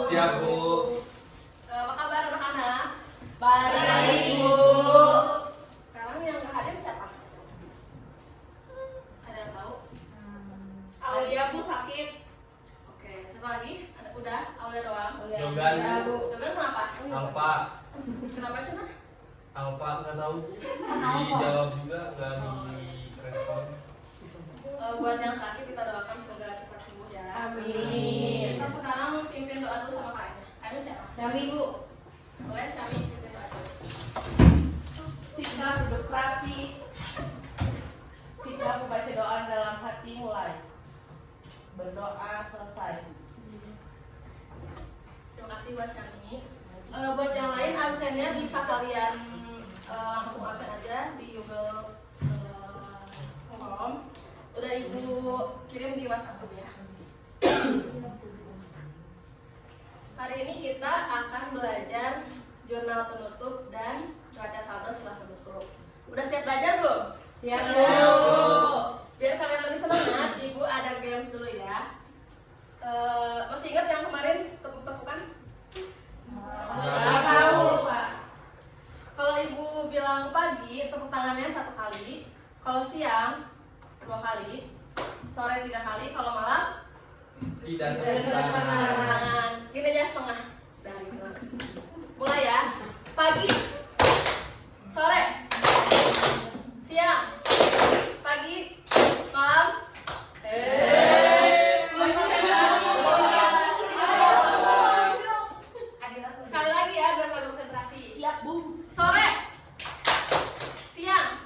Siap, Bu. Apa kabar anak-anak? Baik, Bu. Sekarang yang nggak hadir siapa? Ada yang tahu? Aulia, Bu, sakit. Oke, siapa lagi? Ada udah? Aulia doang? Yogan. Bu. Yogan kenapa? Alpa. Kenapa cina? Alpa nggak tahu. Dijawab juga nggak direspon. Buat yang sakit kita doakan semoga cepat sembuh ya. Amin. Kita sekarang pimpin doa dulu sama kakaknya. Kakaknya siapa? Syami, Bu. Boleh Syami pimpin doa dulu. Sikap duduk rapi. Sikap membaca doa dalam hati mulai. Berdoa selesai. Terima kasih buat Syami. Buat yang lain absennya bisa kalian langsung absen aja di Google Form. Udah Ibu kirim di WhatsApp ya. Hari ini kita akan belajar jurnal penutup dan baca saldo setelah penutup. Udah siap belajar belum? Siap, Bu. Bu. Biar kalian lebih semangat, Ibu ada games dulu ya. Masih ingat yang kemarin tepuk-tepukan? Nggak tahu, Pak. Kalau Ibu bilang pagi, tepuk tangannya 1 kali. Kalau siang 2 kali, sore 3 kali. Kalau malam Tidak tepuk tangan. Gini aja setengah. Mulai ya. Pagi, sore, siang, pagi, malam. Sekali lagi ya biar kalian konsentrasi. Siap, Bu. Sore, siang,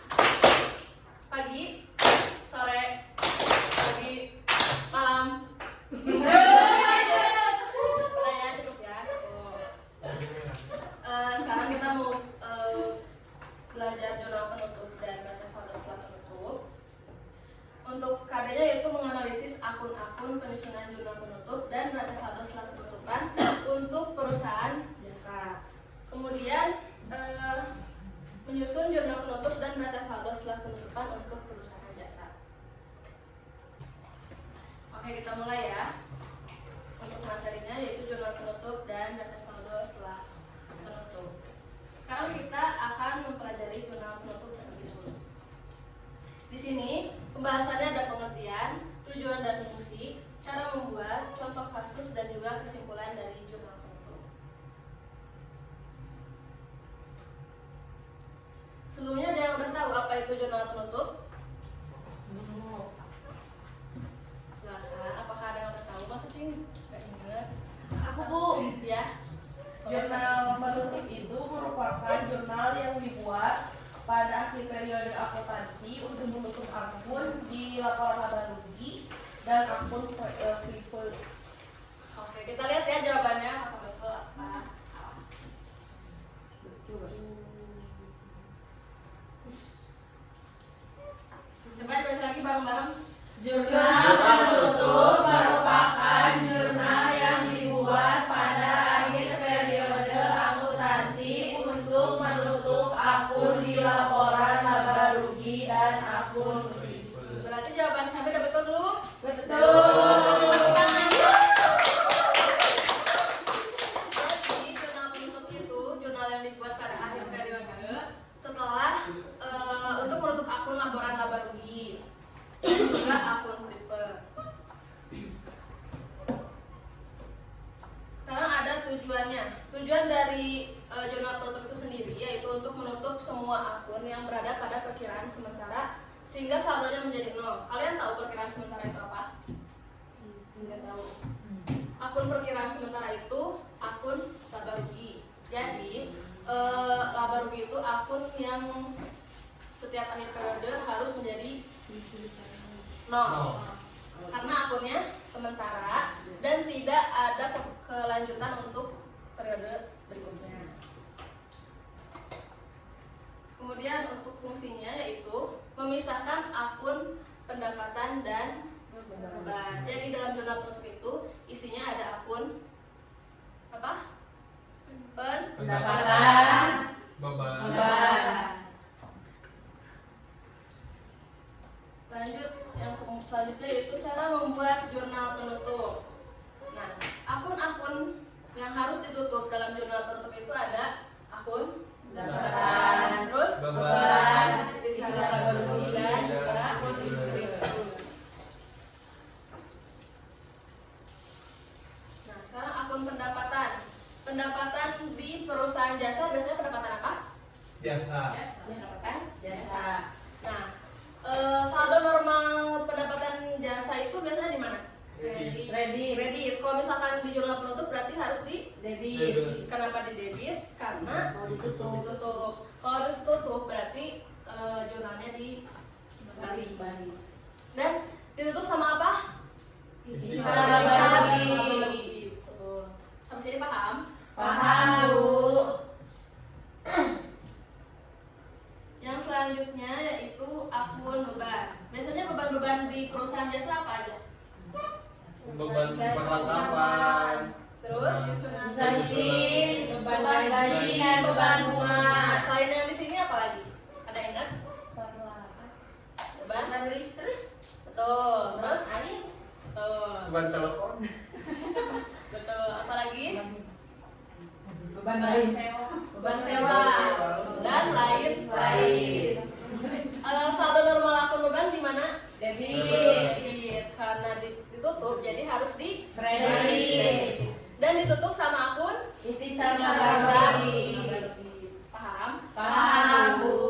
pagi, sore, pagi, malam. Udah ya, cukup ya. Cukup. Sekarang kita mau belajar jurnal penutup dan baca saldo setelah penutup. Untuk KD-nya yaitu menganalisis akun-akun penyusunan jurnal penutup dan baca saldo setelah penutupan untuk perusahaan jasa. Kemudian menyusun jurnal penutup dan baca saldo setelah penutupan untuk perusahaan jasa. Oke, kita mulai ya. Untuk materinya yaitu jurnal penutup dan baca saldo setelah penutup. Sekarang kita akan mempelajari jurnal penutup terlebih dahulu. Di sini pembahasannya ada pengertian, tujuan dan fungsi, cara membuat, contoh kasus dan juga kesimpulan dari jurnal penutup. Sebelumnya ada yang udah tahu apa itu jurnal penutup? Silakan. Apakah ada yang udah tahu? Masa sih nggak ingat? Aku, Bu. Ya. Jurnal penutup itu merupakan jurnal yang dibuat pada akhir periode akuntansi untuk menutup akun di laporan laba rugi dan akun private. Oke, kita lihat ya jawabannya apa betul apa salah. Coba baca lagi bareng-bareng. Jurnal penutup merupakan jurnal yang dibuat pada akhir periode akuntansi untuk menutup akun di laporan laba rugi dan akun private. Berarti jawaban sampai udah betul belum? Betul. Jadi jurnal penutup itu jurnal yang dibuat pada akhir periode setelah untuk menutup akun laporan laba rugi dan juga akun private. Sekarang ada tujuannya. Tujuan dari jurnal penutup itu sendiri yaitu untuk menutup semua akun yang berada pada perkiraan sementara sehingga saldonya menjadi 0. Kalian tahu perkiraan sementara itu apa? Enggak tahu. Akun perkiraan sementara itu akun laba rugi. Jadi laba rugi itu akun yang setiap akhir periode harus menjadi 0 karena akunnya sementara dan tidak ada kelanjutan untuk periode berikutnya. Kemudian untuk fungsinya yaitu memisahkan akun pendapatan dan beban. Jadi dalam jurnal penutup itu isinya ada akun apa? Pendapatan, Beban. Lanjut yang selanjutnya yaitu cara membuat jurnal penutup. Nah, akun-akun yang harus ditutup dalam jurnal penutup itu ada akun pendapatan, terus beban, ikhtisar laba rugi dan juga akun kripto. Nah, sekarang akun pendapatan. Pendapatan di perusahaan jasa biasanya pendapatan apa? biasa. Pendapatan jasa. Nah, saldo normal pendapatan jasa itu biasanya di mana? Kredit. Kalau misalkan di jurnal penutup berarti harus di Debit. Kenapa di debit? Karena Mau ditutup. Kalau ditutup berarti jurnalnya di Balik. dan ditutup sama apa? Ikhtisar Sama laba rugi. Betul. Sampai sini paham? Paham, Bu. Yang selanjutnya yaitu akun beban. Biasanya beban-beban di perusahaan jasa apa aja? Beban perlengkapan, Terus Gaji, beban gaji, dan beban bunga. selain yang di sini apa lagi? Ada yang ingat? Beban listrik. betul. Terus Air. betul. beban telepon, Betul. Apa lagi? Beban sewa. Beban sewa dan lain-lain. Saldo normal akun beban di mana? Debit. Karena ditutup jadi harus di Kredit. dan ditutup sama akun Ikhtisar laba laba rugi. rugi. Paham? Paham, Bu.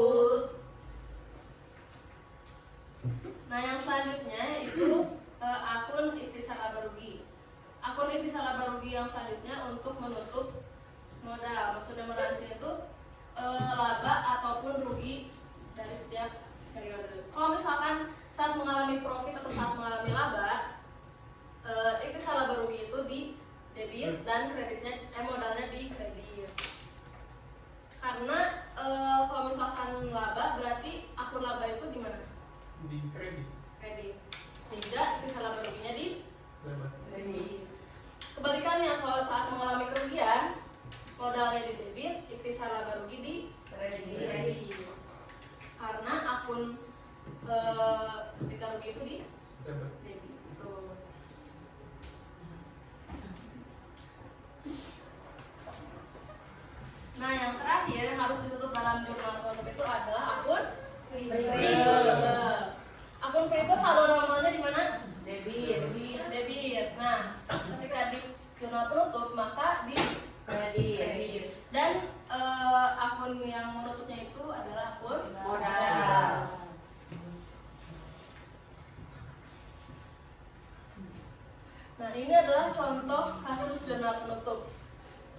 Nah, yang selanjutnya itu akun ikhtisar laba rugi. Akun ikhtisar laba rugi yang selanjutnya untuk menutup modal. Maksudnya modal di sini itu laba ataupun rugi dari setiap periode. Kalau misalkan saat mengalami profit atau saat mengalami laba, ikhtisar laba rugi itu di debit dan kreditnya modalnya di kredit. Karena kalau misalkan laba berarti akun laba itu di mana? di kredit, Kredit. Sehingga ikhtisar laba ruginya di beban. debit. Kebalikannya kalau saat mengalami kerugian modalnya di debit, ikhtisar laba rugi di kredit. Karena akun ketika rugi itu di Beban. debit. Betul. Nah, yang terakhir yang harus ditutup dalam jurnal penutup itu adalah akun kripto. Akun kripto saldo normalnya di mana? Debit. Nah, ketika di jurnal penutup maka di kredit. Dan akun yang menutupnya itu adalah akun Modal. Nah, ini adalah contoh kasus jurnal penutup.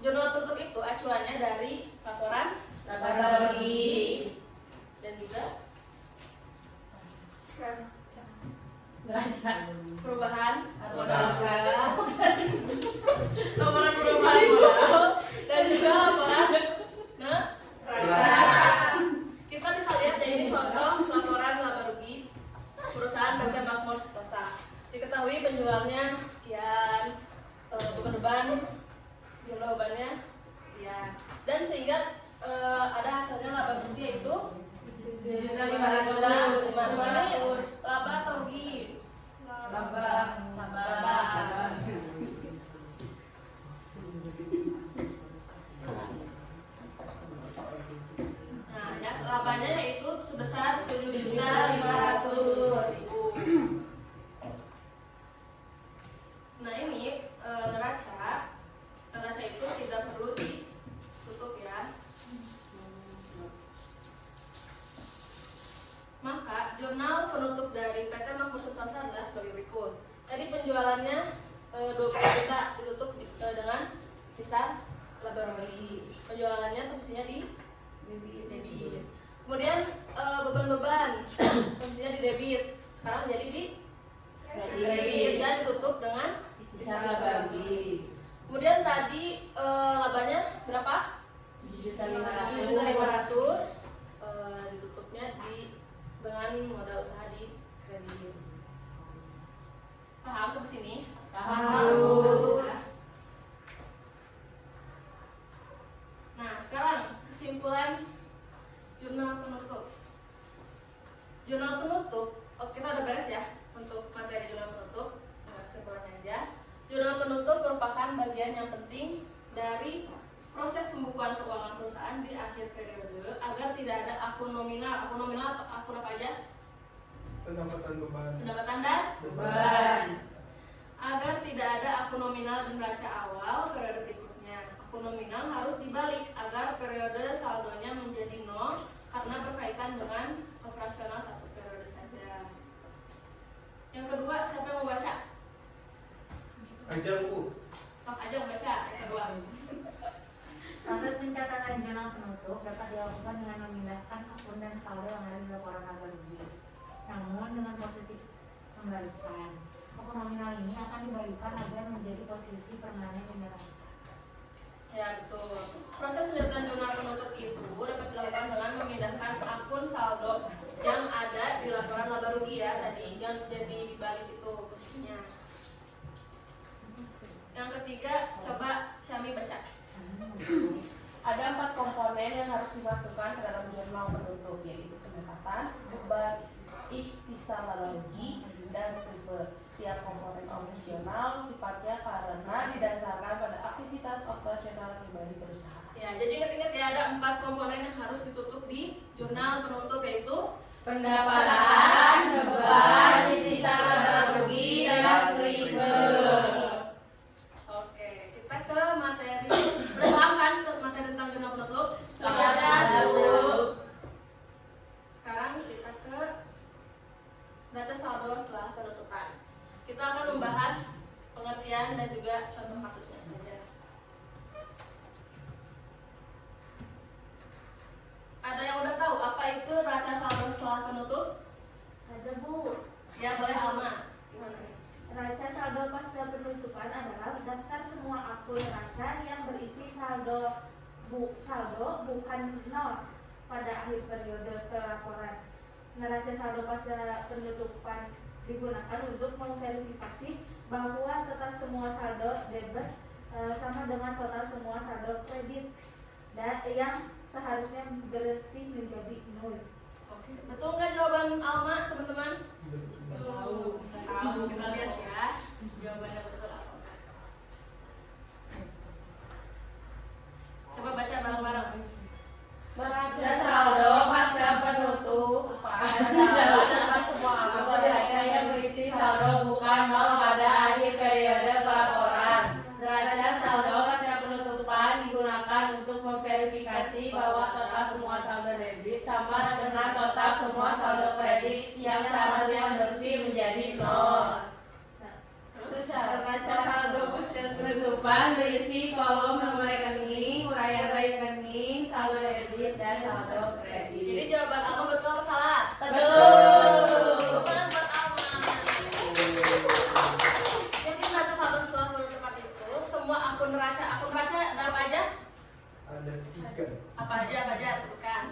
Jurnal penutup itu acuannya dari laporan Laba rugi. dan juga Neraca. perubahan Modal. laporan perubahan modal dan juga laporan neraca. Kita bisa lihat ya, ini contoh laporan laba rugi perusahaan PT Makmur Swasta. Diketahui penjualannya sekian, beban jumlah bebannya sekian, dan sehingga ada hasilnya laba bersih yaitu 7.500. laba atau rugi? Laba. Nah, ya, labanya yaitu sebesar 7.500.000. Nah, ini neraca itu tidak perlu ditutup ya. Maka jurnal penutup dari PT Makmur Swasta adalah sebagai berikut. Tadi penjualannya 20 juta ditutup dengan sisa laba rugi. Penjualannya posisinya di debit. Kemudian beban-beban posisinya di debit. Sekarang jadi di kredit dan ditutup dengan Ikhtisar laba rugi. Kemudian tadi labanya berapa? 7.500. 7.500. Ditutupnya dengan modal usaha di kredit. Paham sampai sini? Paham. Nah, sekarang kesimpulan jurnal penutup. Jurnal penutup, kita udah beres ya untuk materi jurnal penutup. Nah, kesimpulannya aja. Jurnal penutup merupakan bagian yang penting dari proses pembukuan keuangan perusahaan di akhir periode agar tidak ada akun nominal. Akun nominal akun apa aja? Pendapatan beban. Pendapatan dan Beban. agar tidak ada akun nominal di neraca awal periode berikutnya. Akun nominal harus dibalik agar periode saldonya menjadi nol karena berkaitan dengan operasional satu periode saja. Yang kedua, siapa yang mau baca? Ajang Bu. Tok aja mau baca. Yang kedua. Proses pencatatan jurnal penutup dapat dilakukan dengan memindahkan akun dan saldo yang ada di laporan laba rugi. Namun dengan posisi pembalikan, akun nominal ini akan dibalikan agar menjadi posisi permanen di neraca. Ya betul. Proses pencatatan jurnal penutup itu dapat dilakukan dengan memindahkan akun saldo yang ada di laporan laba rugi ya tadi yang jadi dibalik itu posisinya. Yang ketiga, coba Syami baca. Ada 4 komponen yang harus dimasukkan ke dalam jurnal penutup, yaitu pendapatan, beban, ikhtisar laba rugi, dan prive. Setiap komponen operasional sifatnya karena didasarkan pada aktivitas operasional pribadi perusahaan. Ya, jadi ingat-ingat ya ada 4 komponen yang harus ditutup di jurnal penutup yaitu Pendapatan, beban, ikhtisar laba rugi, dan prive. Oke, kita ke materi. Udah paham kan materi tentang jurnal penutup? Sudah tahu. tahu. Sekarang kita ke data saldo setelah penutupan. Kita akan membahas pengertian dan juga contoh kasusnya saja. Ada yang udah tahu apa itu neraca saldo setelah penutup? Ada Bu, Ya boleh Alma. Gimana nih? neraca saldo pasca penutupan adalah daftar semua akun neraca yang berisi saldo bukan nol pada akhir periode pelaporan. Neraca saldo pasca penutupan digunakan untuk memverifikasi bahwa total semua saldo debit sama dengan total semua saldo kredit dan yang seharusnya bersih menjadi nol. Oke, betul nggak jawaban Alma teman-teman? Tahu. Tahu, kita lihat ya jawabannya betul apa enggak. Coba baca bareng-bareng. Neraca saldo pasca penutup adalah semua akun neraca yang berisi saldo bukan nol pada akhir periode pelaporan. Neraca saldo pasca penutupan digunakan untuk memverifikasi bahwa total semua saldo debit sama dengan total semua saldo kredit yang seharusnya bersih menjadi nol. Secara neraca saldo pasca Penutupan berisi kolom nomor rekening, uraian rekening, saldo debit, dan saldo kredit. Jadi jawaban Alma betul atau salah? Betul. Bukan buat Alma. Jadi neraca saldo setelah penutupan itu semua akun neraca ada apa aja? Ada 3. Apa aja sebutkan.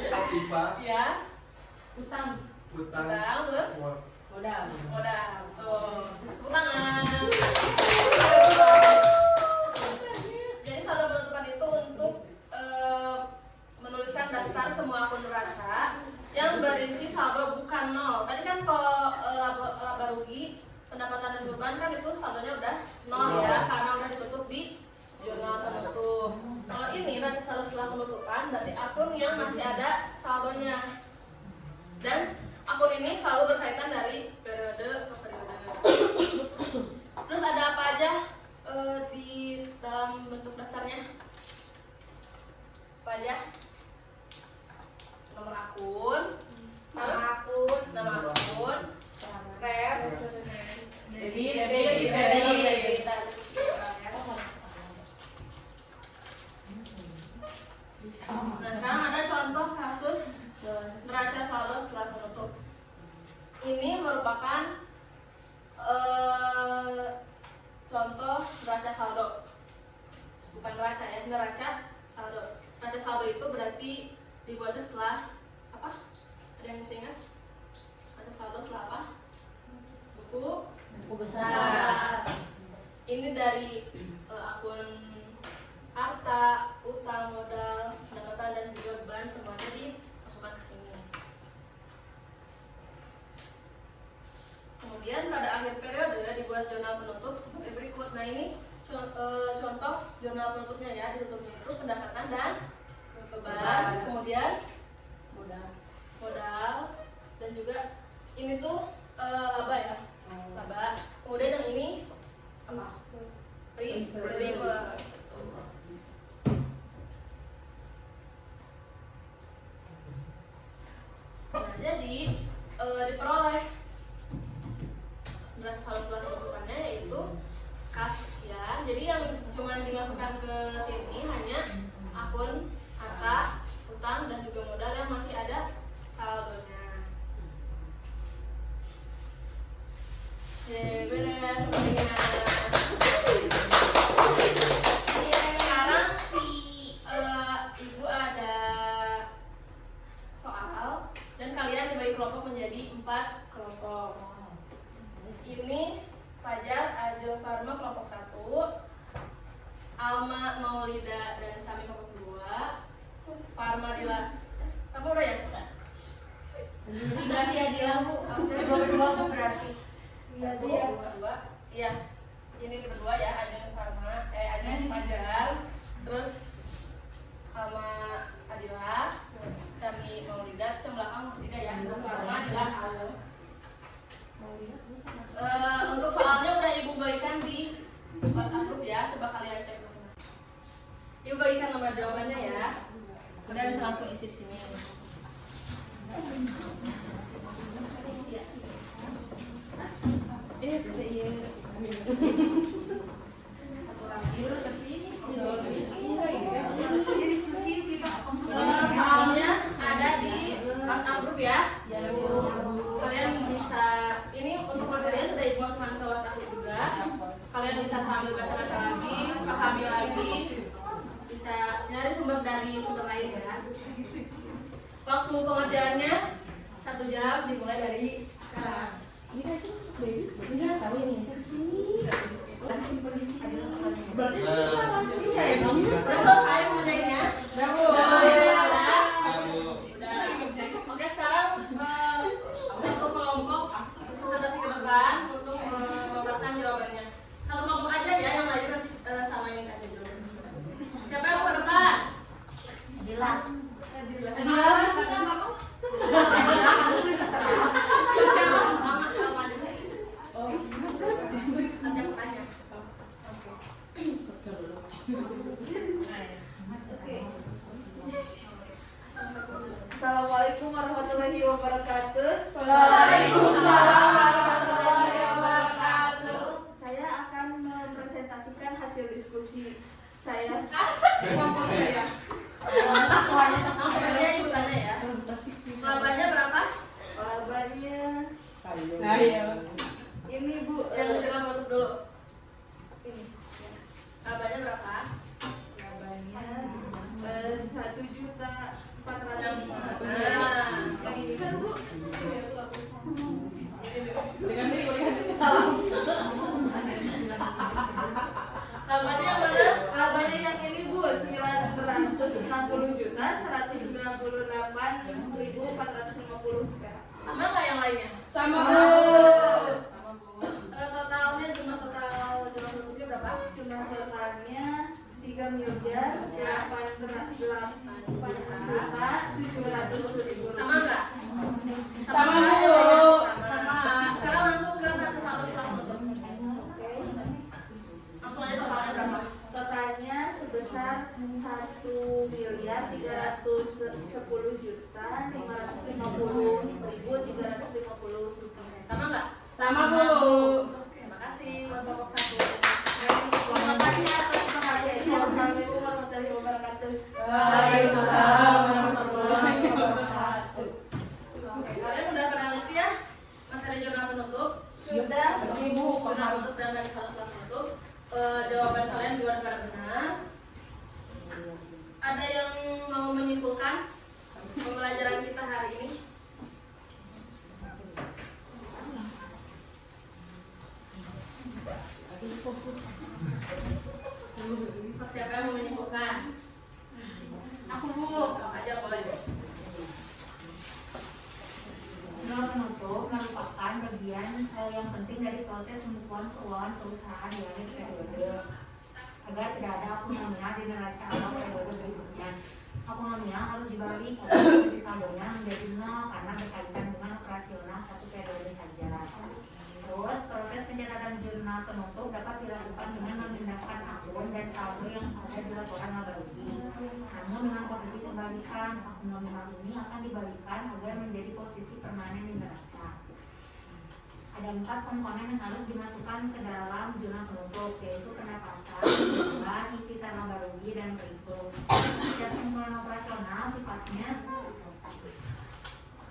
Aktiva, Ya, Utang, utang, utang terus modal. modal. Tuh, tepuk tangan. Jadi saldo penutupan itu untuk menuliskan daftar semua akun neraca yang berisi saldo bukan nol. Tadi kan kalau laba rugi, pendapatan dan beban kan itu saldonya udah nol ya, karena udah ditutup di jurnal penutup. Kalau ini neraca saldo setelah penutupan berarti akun yang masih ada saldonya. Dan akun ini selalu berkaitan dari periode ke periode. Terus ada apa aja di dalam bentuk daftarnya? Apa aja? Nomor akun, nama akun, rep, Debit. Nah sekarang ada contoh kasus neraca saldo setelah penutup. Ini merupakan contoh neraca saldo, bukan neraca ya, neraca saldo. Neraca saldo itu berarti dibuatnya setelah apa? Ada yang bisa ingat? Neraca saldo setelah apa? Buku besar. Ini dari akun harta, utang, modal, pendapatan dan juga beban semuanya dimasukkan ke sini. Kemudian pada akhir periode dibuat jurnal penutup sebagai berikut. Nah ini contoh jurnal penutupnya ya, ditutupnya itu pendapatan dan beban, kemudian modal, dan juga ini tuh laba ya, laba. Kemudian yang ini apa? Reserve. Nah, jadi diperoleh salah satu penutupannya yaitu kas ya. Jadi yang cuma dimasukkan ke sini hanya akun harta, utang, dan juga modal yang masih ada saldonya. Beres semuanya. Sekarang ibu ada soal dan kalian dibagi kelompok menjadi 4 kelompok. Ini Fajar, Ajo, Farma kelompok 1, Alma, Maulida, dan Sami kelompok 2, Farma, Dila. Kamu udah ya? Udah. Jadi berarti Adilah Bu. Dua berarti. Iya, Dua. Iya. Ini berdua ya, Ajo, Farma, Ajo, Fajar, terus Alma, Adila, Sami, Maulida, terus yang belakang 3 ya, Farma, Adila, Ajo. Untuk soalnya udah ibu bagikan di WhatsApp group ya, coba kalian cek masing-masing. Ibu bagikan nomor jawabannya ya, kalian bisa langsung isi di sini. Soalnya ada di WhatsApp group ya. Kalian bisa, ini untuk materinya sudah ibu masukkan ke WhatsApp group juga. Kalian bisa sambil baca-baca lagi, pahami lagi, bisa nyari sumber dari sumber lain ya. Waktu pengerjaannya 1 jam dimulai dari sekarang. Udah selesai mengerjainnya? Udah. Oke, sekarang satu kelompok presentasi ke depan untuk memaparkan jawabannya. Satu kelompok aja ya, yang lain nanti samain aja jawabannya. Siapa yang mau ke depan? Adila. Adilah maksudnya nggak mau? Siapa? Selamat sama aja. Nanti aku tanya. Oke. Assalamualaikum warahmatullahi wabarakatuh. Waalaikumsalam warahmatullahi wabarakatuh. Saya akan mempresentasikan hasil diskusi saya. Kelompok saya. Langsung aja ibu tanya ya. Labanya berapa? Labanya Nah, iya. ini Bu, Yang bilang tutup dulu. Ini. Labanya berapa? labanya 1.400.000. Nah, yang ini kan Bu. Labanya yang mana? Labanya yang ini Bu, 960.198.450. Sama nggak yang lainnya? Sama Bu. Totalnya jumlah total tutupnya berapa? Jumlah totalnya 3.388.700.000. Sama nggak? Sama, nggak? Bu. Sama. Sekarang langsung ke kartu saldo setelah tutup. Oke. Langsung aja totalnya berapa? Totalnya sebesar 1.410.550.350 rupiah. Sama nggak? Sama Bu. Oke, makasih buat kelompok 1. Terima kasih atas perhatiannya. Wassalamualaikum warahmatullahi wabarakatuh. Waalaikumsalam warahmatullahi wabarakatuh. Oke, kalian udah pada ngerti ya materi jurnal penutup? Sudah. Ibu. Jurnal penutup dan dari salah setelah penutup. Jawaban kalian juga pada benar. Ada yang mau menyimpulkan pembelajaran kita hari ini? Siapa yang mau menyimpulkan? Aku Bu, kamu aja boleh. Jurnal penutup merupakan merupakan bagian yang penting dari proses pembukuan keuangan perusahaan di akhir periode agar tidak ada akun nominal di neraca awal periode berikutnya. Akun nominal harus dibalik agar posisi saldonya menjadi nol karena berkaitan dengan operasional satu periode saja. Terus proses pencatatan jurnal penutup dapat dilakukan dengan memindahkan akun dan saldo yang ada di laporan laba rugi. Namun dengan posisi pembalikan, akun nominal ini akan dibalikan agar menjadi posisi permanen di neraca. Ada 4 komponen yang harus dimasukkan ke dalam jurnal penutup, yaitu pendapatan, beban, ikhtisan laba rugi, dan berikut. Setiap komponen operasional sifatnya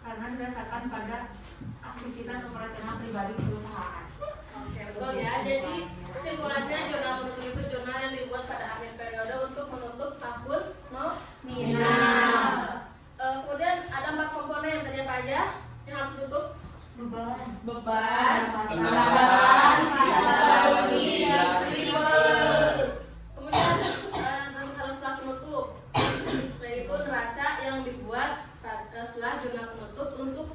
karena didasarkan pada aktivitas operasional pribadi perusahaan. Oke, betul ya. Jadi kesimpulannya jurnal penutup itu jurnal yang dibuat pada akhir periode untuk menutup tahun nominal. Kemudian ada 4 komponen yang tadi apa aja yang harus ditutup? Beban, Pendapatan, ikhtisan rugi, dan ribet. Kemudian setelah penutup, yaitu neraca yang dibuat setelah jurnal penutup untuk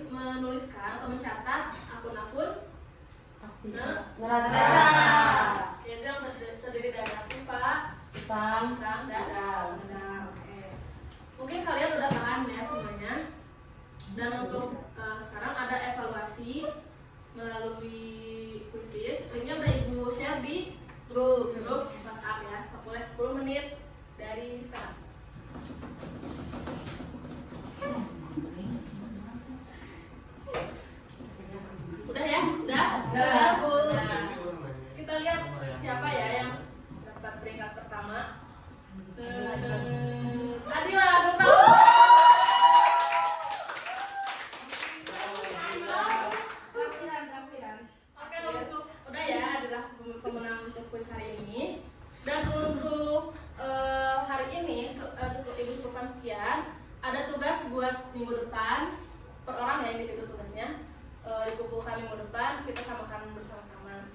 menuliskan atau mencatat akun-akun Neraca. yaitu yang terdiri dari aktiva, Utang. dan oke. Mungkin kalian udah paham ya semuanya. Dan untuk sekarang ada evaluasi melalui kuisis. Linknya udah ibu share di grup WhatsApp ya. Mulai 10 menit dari sekarang. Udah ya? Udah, Bu. Kita lihat siapa ya yang dapat peringkat pertama. Adila, tahu. Oke, untuk udah ya adalah pemenang untuk kuis hari ini. Dan untuk hari ini cukup ibu cukupkan sekian. Ada tugas buat minggu depan per orang ya individu tugasnya. Dikumpulkan minggu depan kita samakan bersama-sama.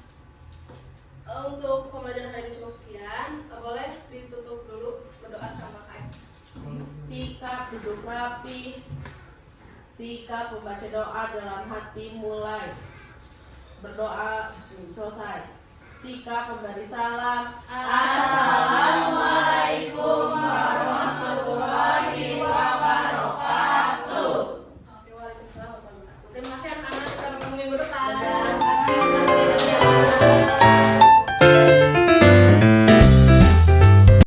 Untuk pembelajaran hari ini cukup sekian. Boleh ditutup dulu berdoa sama Kak. Sikap duduk rapi, sikap membaca doa dalam hati mulai, berdoa selesai. Sikap memberi salam. Assalamualaikum warahmatullahi wabarakatuh. Oke, waalaikumsalam warahmatullahi wabarakatuh. Terima kasih anak-anak, kita bertemu minggu depan. Terima kasih.